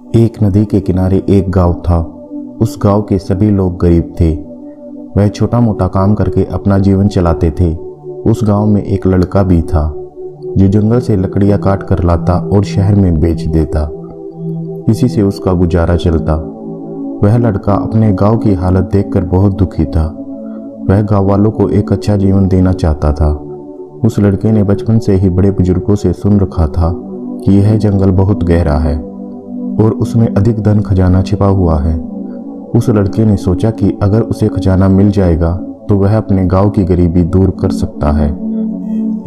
एक नदी के किनारे एक गांव था। उस गांव के सभी लोग गरीब थे। वह छोटा मोटा काम करके अपना जीवन चलाते थे। उस गांव में एक लड़का भी था जो जंगल से लकड़ियां काट कर लाता और शहर में बेच देता। इसी से उसका गुजारा चलता। वह लड़का अपने गांव की हालत देखकर बहुत दुखी था। वह गांव वालों को एक अच्छा जीवन देना चाहता था। उस लड़के ने बचपन से ही बड़े बुजुर्गों से सुन रखा था कि यह जंगल बहुत गहरा है और उसमें अधिक धन खजाना छिपा हुआ है। उस लड़के ने सोचा कि अगर उसे खजाना मिल जाएगा तो वह अपने गांव की गरीबी दूर कर सकता है।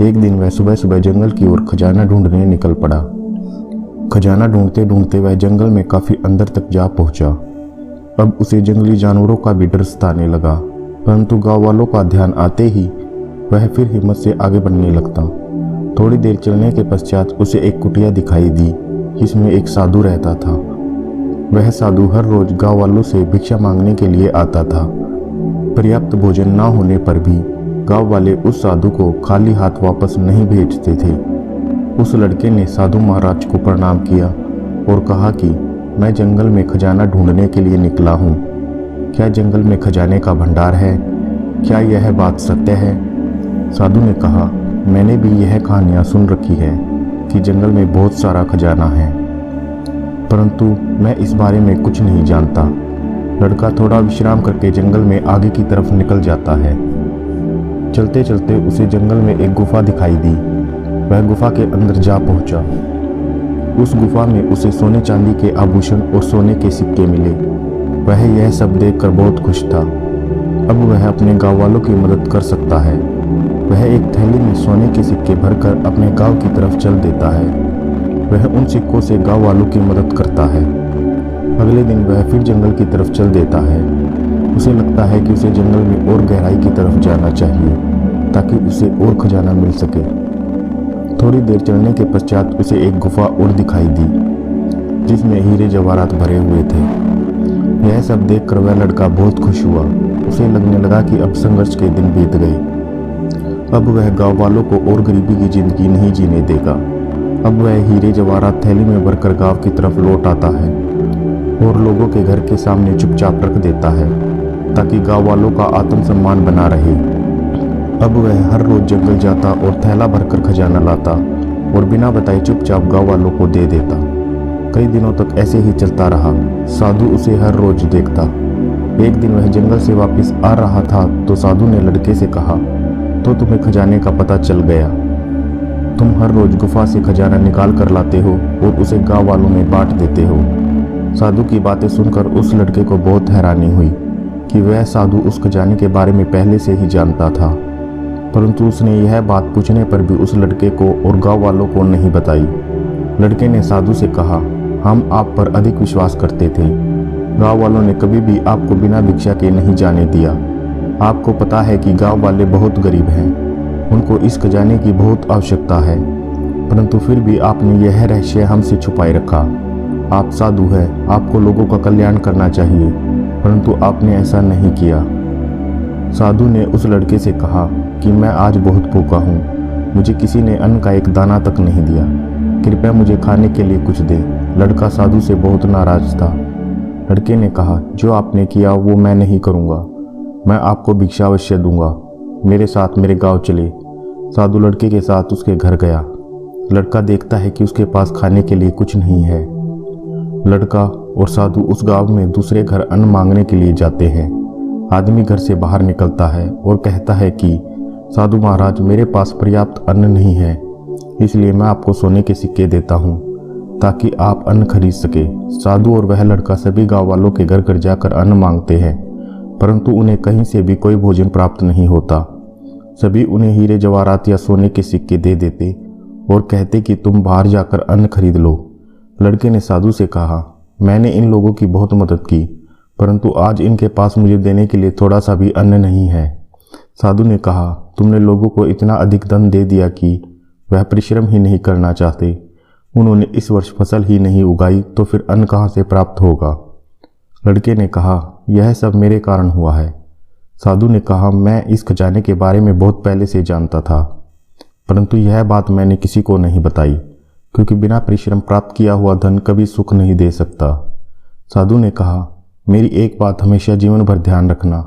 एक दिन वह सुबह सुबह जंगल की ओर खजाना ढूंढने निकल पड़ा। खजाना ढूंढते ढूंढते वह जंगल में काफी अंदर तक जा पहुंचा। अब उसे जंगली जानवरों का भी डर सताने लगा, परंतु गांव वालों का ध्यान आते ही वह फिर हिम्मत से आगे बढ़ने लगता। थोड़ी देर चलने के पश्चात उसे एक कुटिया दिखाई दी जिसमें एक साधु रहता था। वह साधु हर रोज गांव वालों से भिक्षा मांगने के लिए आता था। पर्याप्त भोजन न होने पर भी गांव वाले उस साधु को खाली हाथ वापस नहीं भेजते थे। उस लड़के ने साधु महाराज को प्रणाम किया और कहा कि मैं जंगल में खजाना ढूंढने के लिए निकला हूँ। क्या जंगल में खजाने का भंडार है? क्या यह बात सत्य है? साधु ने कहा, मैंने भी यह कहानियाँ सुन रखी है कि जंगल में बहुत सारा खजाना है, परंतु मैं इस बारे में कुछ नहीं जानता। लड़का थोड़ा विश्राम करके जंगल में आगे की तरफ निकल जाता है। चलते चलते उसे जंगल में एक गुफा दिखाई दी। वह गुफा के अंदर जा पहुंचा। उस गुफा में उसे सोने चांदी के आभूषण और सोने के सिक्के मिले। वह यह सब देखकर बहुत खुश था। अब वह अपने गांव वालों की मदद कर सकता है। वह एक थैली में सोने के सिक्के भरकर अपने गांव की तरफ चल देता है। वह उन सिक्कों से गांव वालों की मदद करता है। अगले दिन वह फिर जंगल की तरफ चल देता है। उसे लगता है कि उसे जंगल में और गहराई की तरफ जाना चाहिए ताकि उसे और खजाना मिल सके। थोड़ी देर चलने के पश्चात उसे एक गुफा और दिखाई दी जिसमें हीरे जवाहरात भरे हुए थे। यह सब देखकर वह लड़का बहुत खुश हुआ। उसे लगने लगा कि अब संघर्ष के दिन बीत गए। अब वह गांव वालों को और गरीबी की जिंदगी नहीं जीने देगा। अब वह हीरे जवाहरात थैली में भरकर गांव की तरफ लौट आता है और लोगों के घर के सामने चुपचाप रख देता है ताकि गांव वालों का आत्मसम्मान बना रहे। अब वह हर रोज जंगल जाता और थैला भरकर खजाना लाता और बिना बताए चुपचाप गांव वालों को दे देता। कई दिनों तक ऐसे ही चलता रहा। साधु उसे हर रोज देखता। एक दिन वह जंगल से वापस आ रहा था तो साधु ने लड़के से कहा, तो तुम्हें खजाने का पता चल गया। तुम हर रोज गुफा से खजाना निकाल कर लाते हो और उसे गांव वालों में बांट देते हो। साधु की बातें सुनकर उस लड़के को बहुत हैरानी हुई कि वह साधु उस खजाने के बारे में पहले से ही जानता था, परंतु उसने यह बात पूछने पर भी उस लड़के को और गांव वालों को नहीं बताई। लड़के ने साधु से कहा, हम आप पर अधिक विश्वास करते थे। गांव वालों ने कभी भी आपको बिना भिक्षा के नहीं जाने दिया। आपको पता है कि गांव वाले बहुत गरीब हैं, उनको इस खजाने की बहुत आवश्यकता है, परंतु फिर भी आपने यह रहस्य हमसे छुपाए रखा। आप साधु हैं, आपको लोगों का कल्याण करना चाहिए, परंतु आपने ऐसा नहीं किया। साधु ने उस लड़के से कहा कि मैं आज बहुत भूखा हूँ, मुझे किसी ने अन्न का एक दाना तक नहीं दिया, कृपया मुझे खाने के लिए कुछ दे। लड़का साधु से बहुत नाराज था। लड़के ने कहा, जो आपने किया वो मैं नहीं करूँगा, मैं आपको भिक्षा अवश्य दूंगा, मेरे साथ मेरे गांव चले। साधु लड़के के साथ उसके घर गया। लड़का देखता है कि उसके पास खाने के लिए कुछ नहीं है। लड़का और साधु उस गांव में दूसरे घर अन्न मांगने के लिए जाते हैं। आदमी घर से बाहर निकलता है और कहता है कि साधु महाराज, मेरे पास पर्याप्त अन्न नहीं है, इसलिए मैं आपको सोने के सिक्के देता हूँ ताकि आप अन्न खरीद सके। साधु और वह लड़का सभी गाँव वालों के घर घर जाकर अन्न मांगते हैं, परंतु उन्हें कहीं से भी कोई भोजन प्राप्त नहीं होता। सभी उन्हें हीरे जवाहरात या सोने के सिक्के दे देते और कहते कि तुम बाहर जाकर अन्न खरीद लो। लड़के ने साधु से कहा, मैंने इन लोगों की बहुत मदद की, परंतु आज इनके पास मुझे देने के लिए थोड़ा सा भी अन्न नहीं है। साधु ने कहा, तुमने लोगों को इतना अधिक धन दे दिया कि वह परिश्रम ही नहीं करना चाहते। उन्होंने इस वर्ष फसल ही नहीं उगाई तो फिर अन्न कहाँ से प्राप्त होगा। लड़के ने कहा, यह सब मेरे कारण हुआ है। साधु ने कहा, मैं इस खजाने के बारे में बहुत पहले से जानता था, परंतु यह बात मैंने किसी को नहीं बताई। क्योंकि बिना परिश्रम प्राप्त किया हुआ धन कभी सुख नहीं दे सकता। साधु ने कहा, मेरी एक बात हमेशा जीवन भर ध्यान रखना,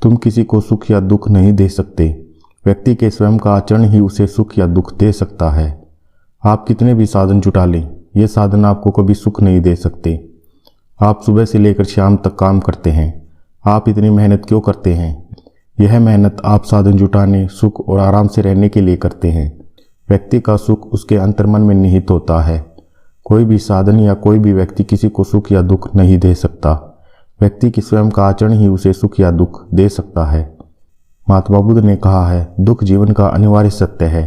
तुम किसी को सुख या दुख नहीं दे सकते। व्यक्ति के स्वयं का आचरण ही उसे सुख या दुख दे सकता है। आप कितने भी साधन जुटा लें, ये साधन आपको कभी सुख नहीं दे सकते। आप सुबह से लेकर शाम तक काम करते हैं, आप इतनी मेहनत क्यों करते हैं? यह मेहनत आप साधन जुटाने, सुख और आराम से रहने के लिए करते हैं। व्यक्ति का सुख उसके अंतर्मन में निहित होता है। कोई भी साधन या कोई भी व्यक्ति किसी को सुख या दुख नहीं दे सकता। व्यक्ति के स्वयं का आचरण ही उसे सुख या दुख दे सकता है। महात्मा बुद्ध ने कहा है, दुख जीवन का अनिवार्य सत्य है।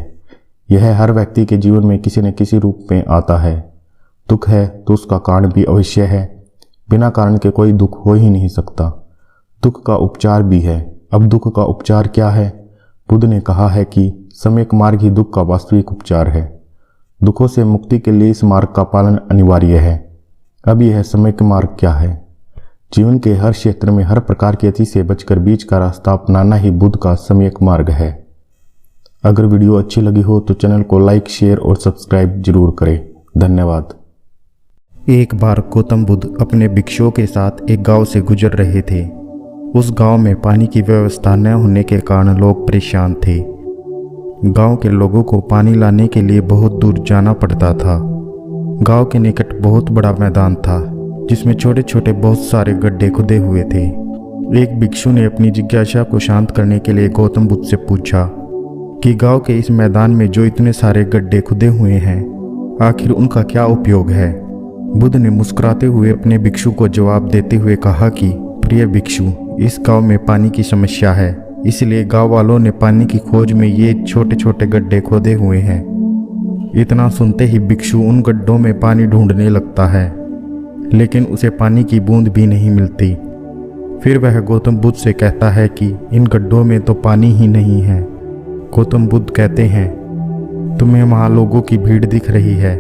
यह हर व्यक्ति के जीवन में किसी न किसी रूप में आता है। दुख है तो उसका कारण भी अवश्य है। बिना कारण के कोई दुख हो ही नहीं सकता। दुख का उपचार भी है। अब दुख का उपचार क्या है? बुद्ध ने कहा है कि सम्यक मार्ग ही दुख का वास्तविक उपचार है। दुखों से मुक्ति के लिए इस मार्ग का पालन अनिवार्य है। अब यह सम्यक मार्ग क्या है? जीवन के हर क्षेत्र में हर प्रकार की अति से बचकर बीच का रास्ता अपनाना ही बुद्ध का सम्यक मार्ग है। अगर वीडियो अच्छी लगी हो तो चैनल को लाइक, शेयर और सब्सक्राइब जरूर करें। धन्यवाद। एक बार गौतम बुद्ध अपने भिक्षुओं के साथ एक गांव से गुजर रहे थे। उस गांव में पानी की व्यवस्था न होने के कारण लोग परेशान थे। गांव के लोगों को पानी लाने के लिए बहुत दूर जाना पड़ता था। गांव के निकट बहुत बड़ा मैदान था जिसमें छोटे छोटे बहुत सारे गड्ढे खुदे हुए थे। एक भिक्षु ने अपनी जिज्ञासा को शांत करने के लिए गौतम बुद्ध से पूछा कि गांव के इस मैदान में जो इतने सारे गड्ढे खुदे हुए हैं, आखिर उनका क्या उपयोग है? बुद्ध ने मुस्कुराते हुए अपने भिक्षु को जवाब देते हुए कहा कि प्रिय भिक्षु, इस गांव में पानी की समस्या है, इसलिए गांव वालों ने पानी की खोज में ये छोटे छोटे गड्ढे खोदे हुए हैं। इतना सुनते ही भिक्षु उन गड्ढों में पानी ढूंढने लगता है, लेकिन उसे पानी की बूंद भी नहीं मिलती। फिर वह गौतम बुद्ध से कहता है कि इन गड्ढों में तो पानी ही नहीं है। गौतम बुद्ध कहते हैं, तुम्हें वहाँ लोगों की भीड़ दिख रही है।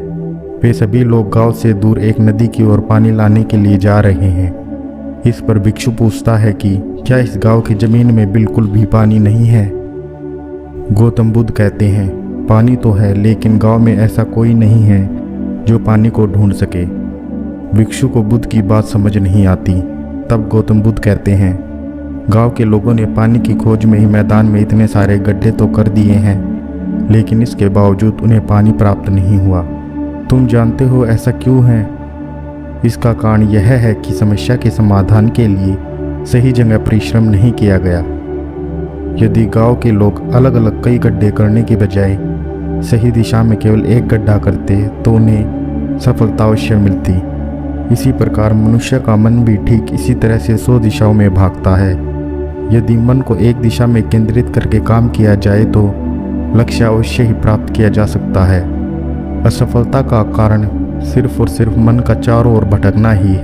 वे सभी लोग गांव से दूर एक नदी की ओर पानी लाने के लिए जा रहे हैं। इस पर भिक्षु पूछता है कि क्या इस गांव की जमीन में बिल्कुल भी पानी नहीं है? गौतम बुद्ध कहते हैं, पानी तो है, लेकिन गांव में ऐसा कोई नहीं है जो पानी को ढूंढ सके। भिक्षु को बुद्ध की बात समझ नहीं आती। तब गौतम बुद्ध कहते हैं, गांव के लोगों ने पानी की खोज में ही मैदान में इतने सारे गड्ढे तो कर दिए हैं, लेकिन इसके बावजूद उन्हें पानी प्राप्त नहीं हुआ। तुम जानते हो ऐसा क्यों है? इसका कारण यह है कि समस्या के समाधान के लिए सही जगह परिश्रम नहीं किया गया। यदि गांव के लोग अलग अलग कई गड्ढे करने की बजाय सही दिशा में केवल एक गड्ढा करते तो उन्हें सफलता अवश्य मिलती। इसी प्रकार मनुष्य का मन भी ठीक इसी तरह से 100 दिशाओं में भागता है। यदि मन को एक दिशा में केंद्रित करके काम किया जाए तो लक्ष्य अवश्य ही प्राप्त किया जा सकता है। असफलता का कारण सिर्फ और सिर्फ मन का चारों ओर भटकना ही है।